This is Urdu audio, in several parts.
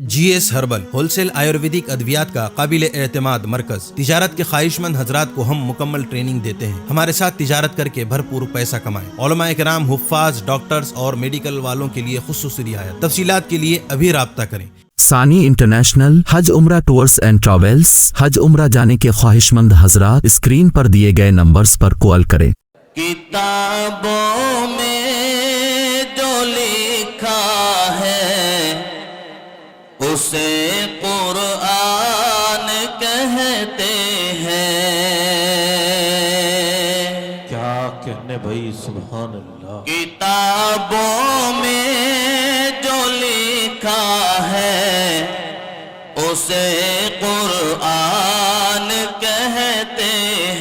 GS herbal wholesale Ayurvedic ادویات کا قابل اعتماد مرکز۔ تجارت کے خواہش مند حضرات کو ہم مکمل ٹریننگ دیتے ہیں۔ ہمارے ساتھ تجارت کر کے بھرپور پیسہ کمائیں۔ علماء کرام، حفاظ، ڈاکٹرز اور میڈیکل والوں کے لیے خصوصی رعایت۔ تفصیلات کے لیے ابھی رابطہ کریں۔ ثانی انٹرنیشنل حج عمرہ ٹورز اینڈ ٹریولز۔ حج عمرہ جانے کے خواہش مند حضرات اسکرین پر دیے گئے نمبرز پر کال کریں۔ کتابوں میں جو لکھا ہے اسے قرآن کہتے ہیں۔ کیا کہنے بھائی، سبحان اللہ۔ کتابوں میں جو لکھا ہے اسے قرآن کہتے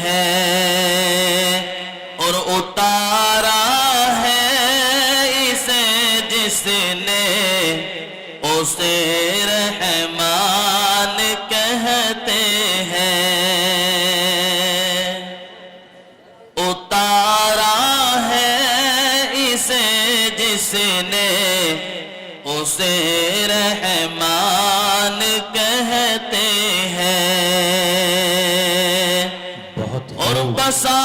ہیں، اور اتارا ہے اسے جس نے اسے رحمان کہتے ہیں۔ اتارا ہے اسے جس نے اسے رحمان کہتے ہیں، اور بسا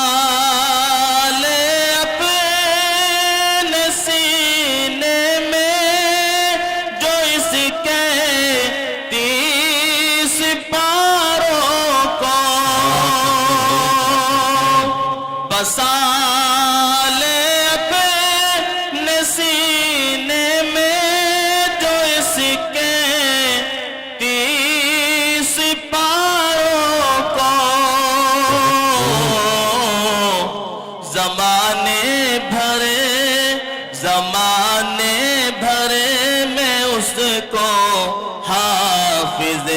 زمانے بھرے میں اس کو حافظ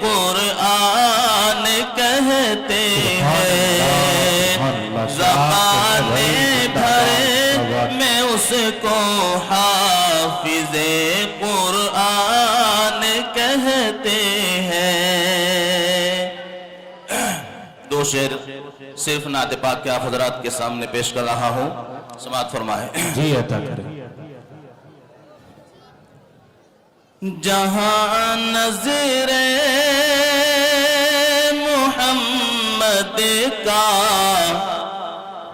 قرآن کہتے ہیں۔ زمانے بھرے میں اس کو حافظ قرآن کہتے ہیں۔ دو شعر صرف نعت پاک کے آپ حضرات کے سامنے پیش کر رہا ہوں، سماعت فرمائیں۔ جی عطا کریں۔ جہاں نظر محمد کا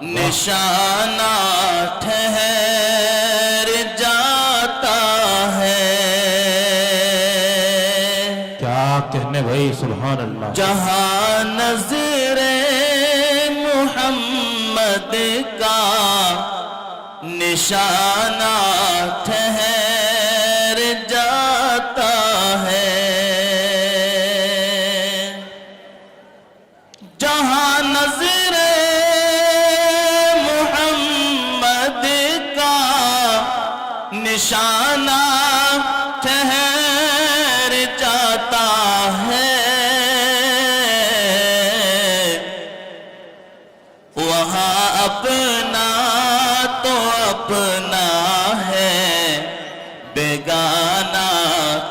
نشانہ ٹھہر جاتا ہے۔ کیا کہنے بھائی، سبحان اللہ۔ جہاں نظر محمد کا نشانہ ٹھہر جاتا ہے۔ جہاں نظر محمد کا نشانہ ٹھہر جاتا ہے، وہاں اپنا تو اپنا ہے، بیگانہ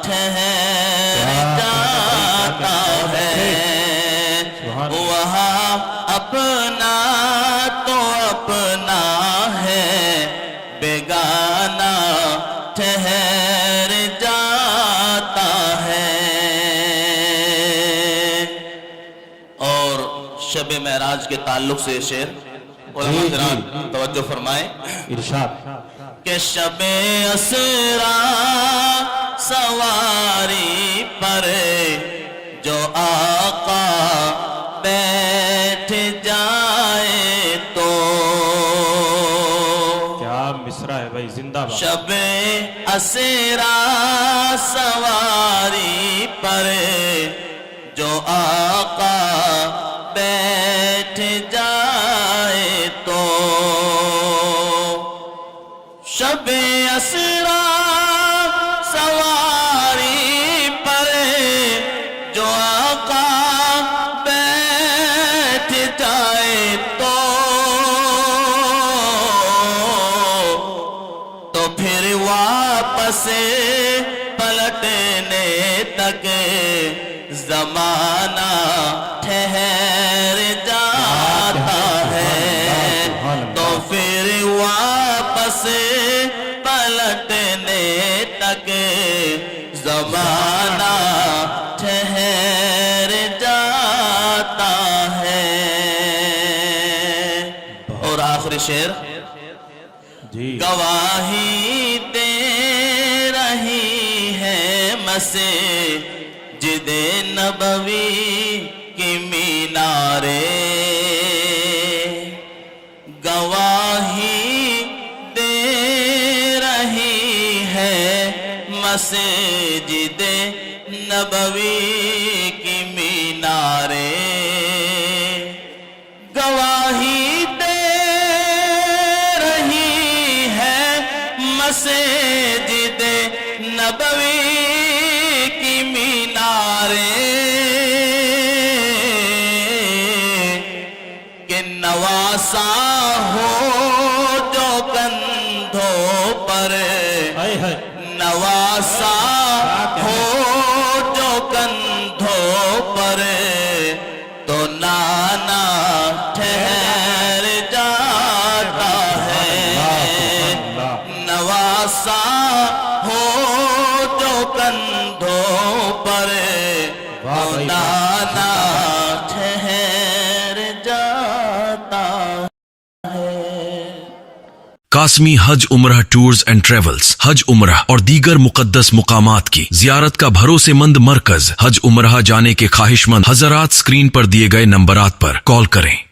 ٹھہر جاتا ہے۔ وہاں اپنا تو اپنا ہے، بیگانہ ٹھہر جاتا ہے۔ اور شب معراج کے تعلق سے شعر علماء حضرات توجہ فرمائیں۔ ارشاد۔ کہ شب اسرا سواری پر جو آقا بیٹھ جائے تو، کیا مصرع ہے بھائی، زندہ باد۔ شب اسرا سواری پر جو آقا بیٹھ جائے تو، شب اسرا سواری پر جو آقا بیٹھ جائے تو پھر واپس پلٹنے تک زمانہ ٹھہر جاتا ہے، تو پھر واپس پلٹنے تک زمانہ ٹھہر جاتا ہے. اور آخری شعر. جی گواہی دے رہی ہے مسجد نبوی کی میناریں. گواہی دے رہی ہے مسجد نبوی کی میناریں. گواہی دے رہی ہے مسجد نبوی کی میناریں کہ نواسا ہو جو کندھوں پر. نواسا ہو جو کندھوں پر تو نانا ٹھہر جاتا ہے. نواسا ہو جو کندھوں پر تو نانا ٹھہر جاتا ہے. قاسمی حج عمرہ ٹورز اینڈ ٹریولز حج عمرہ اور دیگر مقدس مقامات کی زیارت کا بھروسے مند مرکز. حج عمرہ جانے کے خواہش مند حضرات اسکرین پر دیے گئے نمبرات پر کال کریں.